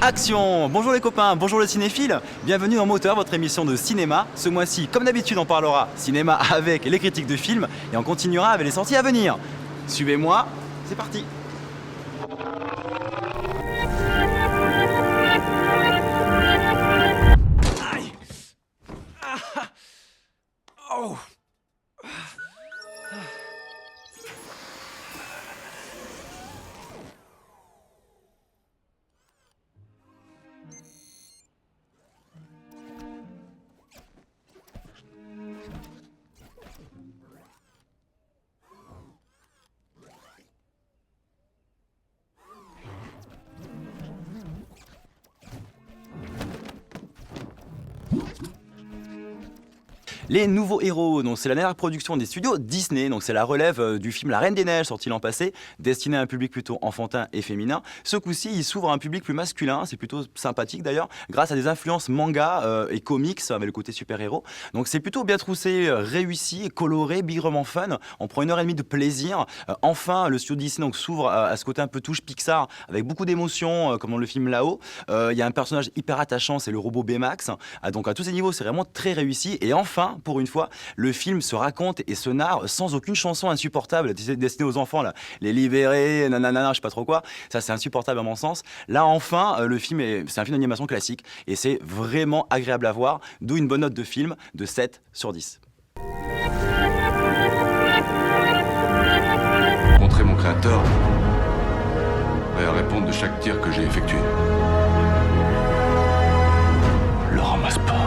Action! Bonjour les copains, bonjour les cinéphiles, bienvenue dans Moteur, votre émission de cinéma. Ce mois-ci, comme d'habitude, on parlera cinéma avec les critiques de films et on continuera avec les sorties à venir. Suivez-moi, c'est parti! Aïe! Ah! Oh! Les nouveaux héros, donc c'est la dernière production des studios Disney, donc c'est la relève du film La Reine des Neiges sorti l'an passé, destiné à un public plutôt enfantin et féminin. Ce coup-ci, il s'ouvre à un public plus masculin, c'est plutôt sympathique d'ailleurs, grâce à des influences manga et comics avec le côté super-héros. Donc c'est plutôt bien troussé, réussi, coloré, bigrement fun. On prend 1h30 de plaisir. Enfin, le studio Disney donc s'ouvre à ce côté un peu touche Pixar avec beaucoup d'émotions, comme dans le film Là-haut. Il y a un personnage hyper attachant, c'est le robot Baymax. Donc à tous ces niveaux, c'est vraiment très réussi. Et enfin, pour une fois, le film se raconte et se narre sans aucune chanson insupportable destinée aux enfants, là. Les libérés, nanana, je sais pas trop quoi. Ça, c'est insupportable à mon sens. Là, enfin, le film c'est un film d'animation classique et c'est vraiment agréable à voir, d'où une bonne note de film de 7 sur 10. Rencontrer mon créateur et répondre de chaque tir que j'ai effectué. Le ramasse pas.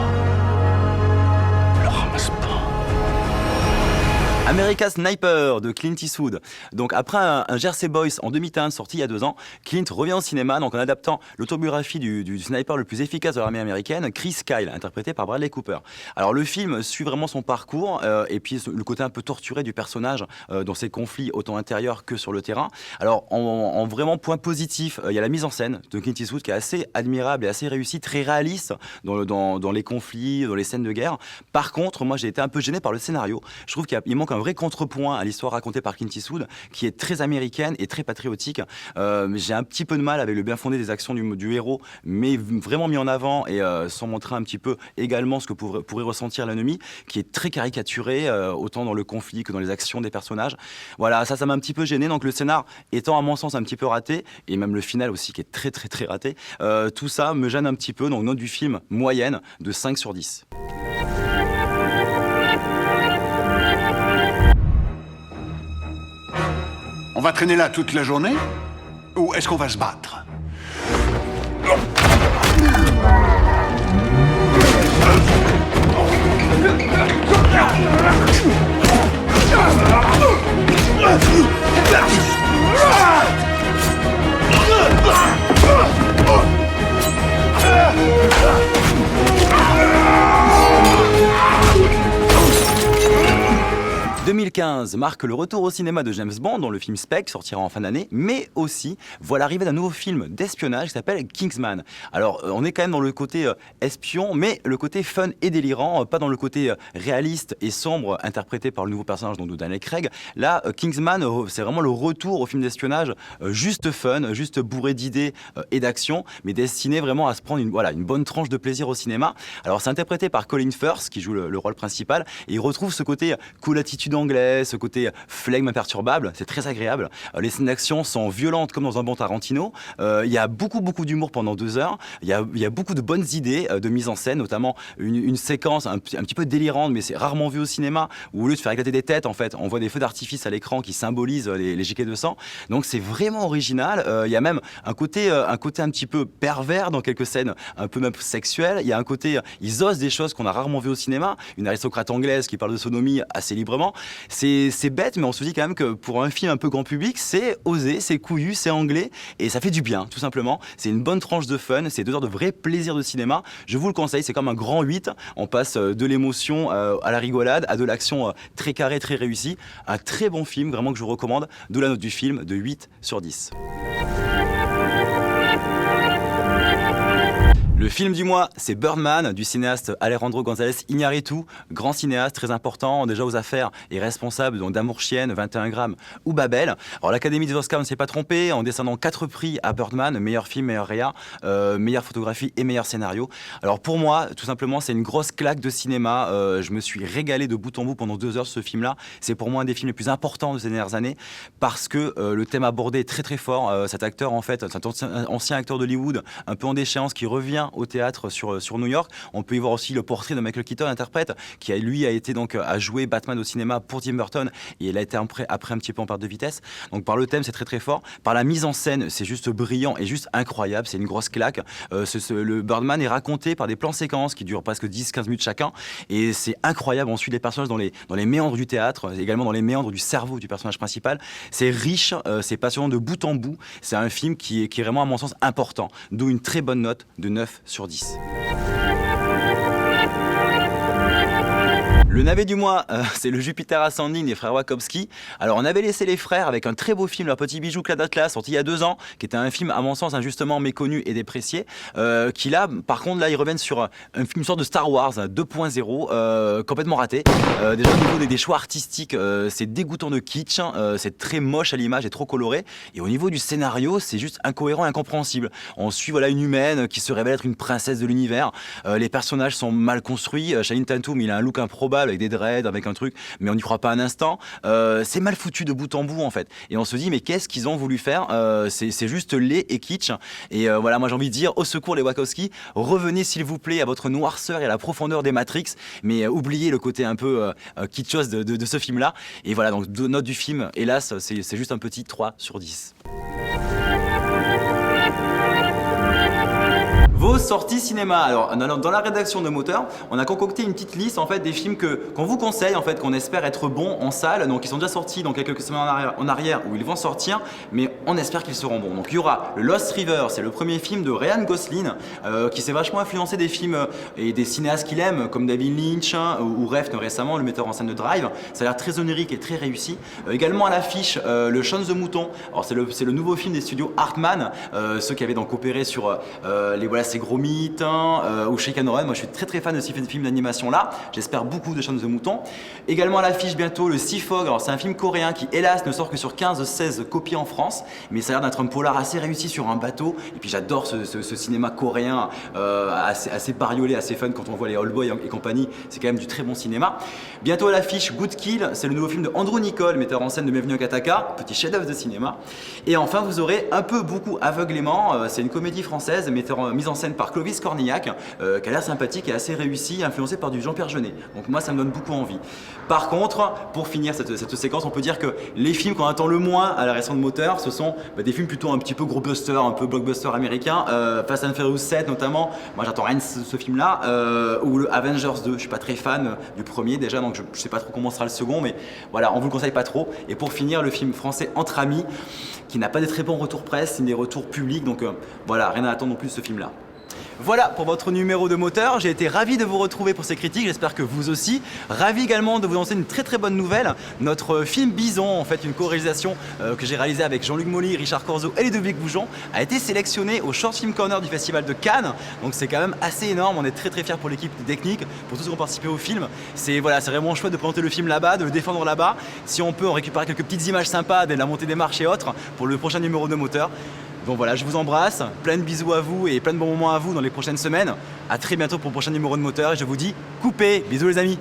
American Sniper de Clint Eastwood. Donc après un Jersey Boys en demi-teinte sorti il y a 2 ans, Clint revient au cinéma donc en adaptant l'autobiographie du sniper le plus efficace de l'armée américaine, Chris Kyle, interprété par Bradley Cooper. Alors le film suit vraiment son parcours et puis le côté un peu torturé du personnage dans ses conflits autant intérieurs que sur le terrain. Alors en vraiment point positif, il y a la mise en scène de Clint Eastwood qui est assez admirable et assez réussie, très réaliste dans les conflits, dans les scènes de guerre. Par contre, moi j'ai été un peu gêné par le scénario. Je trouve qu'il manque un vrai contrepoint à l'histoire racontée par Clint Eastwood, qui est très américaine et très patriotique. J'ai un petit peu de mal avec le bien fondé des actions du héros, mais vraiment mis en avant et sans montrer un petit peu également ce que pourrait ressentir l'ennemi, qui est très caricaturé, autant dans le conflit que dans les actions des personnages. Voilà, ça m'a un petit peu gêné. Donc le scénar étant à mon sens un petit peu raté, et même le final aussi qui est très très très raté, tout ça me gêne un petit peu. Donc note du film moyenne de 5 sur 10. On va traîner là toute la journée? Ou est-ce qu'on va se battre? « 2015 marque le retour au cinéma de James Bond, dont le film Spectre sortira en fin d'année, mais aussi voit l'arrivée d'un nouveau film d'espionnage qui s'appelle Kingsman. Alors, on est quand même dans le côté espion, mais le côté fun et délirant, pas dans le côté réaliste et sombre interprété par le nouveau personnage de Daniel Craig. Là, Kingsman, c'est vraiment le retour au film d'espionnage juste fun, juste bourré d'idées et d'action, mais destiné vraiment à se prendre une bonne tranche de plaisir au cinéma. Alors, c'est interprété par Colin Firth, qui joue le rôle principal, et il retrouve ce côté cool attitude anglais, ce côté flegme imperturbable, c'est très agréable. Les scènes d'action sont violentes comme dans un bon Tarantino. Il y a beaucoup d'humour pendant 2 heures. Il y a beaucoup de bonnes idées de mise en scène, notamment une séquence un petit peu délirante, mais c'est rarement vu au cinéma, où au lieu de faire éclater des têtes, en fait, on voit des feux d'artifice à l'écran qui symbolisent les giclées de sang. Donc c'est vraiment original. Il y a même un côté un petit peu pervers dans quelques scènes, un peu même sexuel. Il y a un côté, ils osent des choses qu'on a rarement vues au cinéma. Une aristocrate anglaise qui parle de sodomie assez librement. C'est bête, mais on se dit quand même que pour un film un peu grand public, c'est osé, c'est couillu, c'est anglais, et ça fait du bien, tout simplement. C'est une bonne tranche de fun, c'est 2 heures de vrai plaisir de cinéma. Je vous le conseille, c'est comme un grand 8. On passe de l'émotion à la rigolade, à de l'action très carrée, très réussie. Un très bon film, vraiment que je vous recommande. De la note du film de 8 sur 10. Le film du mois, c'est Birdman du cinéaste Alejandro González Iñárritu, grand cinéaste très important déjà aux affaires et responsable donc d'Amour chienne, 21 grammes ou Babel. Alors l'Académie des Oscars ne s'est pas trompée en décernant 4 prix à Birdman, meilleur film, meilleur réa, meilleure photographie et meilleur scénario. Alors pour moi, tout simplement, c'est une grosse claque de cinéma. Je me suis régalé de bout en bout pendant 2 heures ce film-là. C'est pour moi un des films les plus importants de ces dernières années parce que le thème abordé est très très fort. Cet acteur en fait, c'est un ancien acteur d'Hollywood, un peu en déchéance qui revient au théâtre sur New York. On peut y voir aussi le portrait de Michael Keaton, interprète, qui a été donc à jouer Batman au cinéma pour Tim Burton et il a été après un petit peu en perte de vitesse. Donc par le thème, c'est très très fort. Par la mise en scène, c'est juste brillant et juste incroyable. C'est une grosse claque. Le Birdman est raconté par des plans séquences qui durent presque 10-15 minutes chacun et c'est incroyable. On suit les personnages dans les méandres du théâtre, également dans les méandres du cerveau du personnage principal. C'est riche, c'est passionnant de bout en bout. C'est un film qui est vraiment à mon sens important. D'où une très bonne note de 9/10. Le navet du mois, c'est le Jupiter Ascending des frères Wachowski. Alors on avait laissé les frères avec un très beau film, leur petit bijou Cloud Atlas, sorti il y a 2 ans, qui était un film à mon sens injustement méconnu et déprécié, qui là, par contre là ils reviennent sur une sorte de Star Wars 2.0, complètement raté. Déjà au niveau des choix artistiques, c'est dégoûtant de kitsch, c'est très moche à l'image et trop coloré. Et au niveau du scénario, c'est juste incohérent et incompréhensible. On suit voilà une humaine qui se révèle être une princesse de l'univers. Les personnages sont mal construits. Channing Tatum, il a un look improbable avec des dreads, avec un truc, mais on n'y croit pas un instant. C'est mal foutu de bout en bout en fait. Et on se dit mais qu'est-ce qu'ils ont voulu faire? C'est juste laid et kitsch. Et voilà, moi j'ai envie de dire au secours les Wachowski, revenez s'il vous plaît à votre noirceur et à la profondeur des Matrix, mais oubliez le côté un peu kitschos de ce film-là. Et voilà, donc note du film, hélas, c'est juste un petit 3/10. Vos sorties cinéma. Alors dans la rédaction de Moteur, on a concocté une petite liste en fait des films qu'on vous conseille en fait, qu'on espère être bons en salle. Donc ils sont déjà sortis dans quelques semaines en arrière où ils vont sortir, mais on espère qu'ils seront bons. Donc il y aura le Lost River, c'est le premier film de Ryan Gosling qui s'est vachement influencé des films et des cinéastes qu'il aime comme David Lynch ou Refn récemment, le metteur en scène de Drive. Ça a l'air très onirique et très réussi. Également à l'affiche le Chant de Mouton. Alors c'est le nouveau film des studios Hartman, ceux qui avaient donc opéré sur ces gros mythes ou Shake and Run. Moi je suis très très fan de ces films d'animation là. J'espère beaucoup de Chant de Mouton. Également à l'affiche bientôt le Sea Fog. Alors c'est un film coréen qui hélas ne sort que sur 15-16 copies en France, mais ça a l'air d'être un polar assez réussi sur un bateau. Et puis j'adore ce cinéma coréen assez bariolé, assez fun quand on voit les Old Boy et compagnie. C'est quand même du très bon cinéma. Bientôt à l'affiche Good Kill, c'est le nouveau film de Andrew Niccol, metteur en scène de Bienvenue à Kataka, petit chef-d'œuvre de cinéma. Et enfin vous aurez Un peu beaucoup aveuglément, c'est une comédie française mise en scène par Clovis Cornillac, qui a l'air sympathique et assez réussi, influencé par du Jean-Pierre Jeunet. Donc moi ça me donne beaucoup envie. Par contre, pour finir cette séquence, on peut dire que les films qu'on attend le moins à la réaction de Moteur, ce sont des films plutôt un petit peu gros buster, un peu blockbuster américain, Fast and Furious 7 notamment. Moi j'attends rien de ce film-là, ou le Avengers 2. Je suis pas très fan du premier déjà, donc je sais pas trop comment sera le second, mais voilà, on vous le conseille pas trop. Et pour finir, le film français Entre Amis, qui n'a pas des très bons retours presse, ni des retours publics, donc voilà, rien à attendre non plus de ce film-là. Voilà pour votre numéro de Moteur, j'ai été ravi de vous retrouver pour ces critiques, j'espère que vous aussi. Ravi également de vous annoncer une très très bonne nouvelle, notre film Bison, en fait une co-réalisation que j'ai réalisée avec Jean-Luc Molly, Richard Corzo et Ludovic Boujon, a été sélectionné au Short Film Corner du Festival de Cannes, donc c'est quand même assez énorme, on est très très fiers pour l'équipe technique, pour tous ceux qui ont participé au film. C'est vraiment chouette de présenter le film là-bas, de le défendre là-bas. Si on peut, on récupère quelques petites images sympas dès la montée des marches et autres pour le prochain numéro de Moteur. Donc voilà, je vous embrasse, plein de bisous à vous et plein de bons moments à vous dans les prochaines semaines. A très bientôt pour le prochain numéro de Moteur et je vous dis coupez, bisous les amis.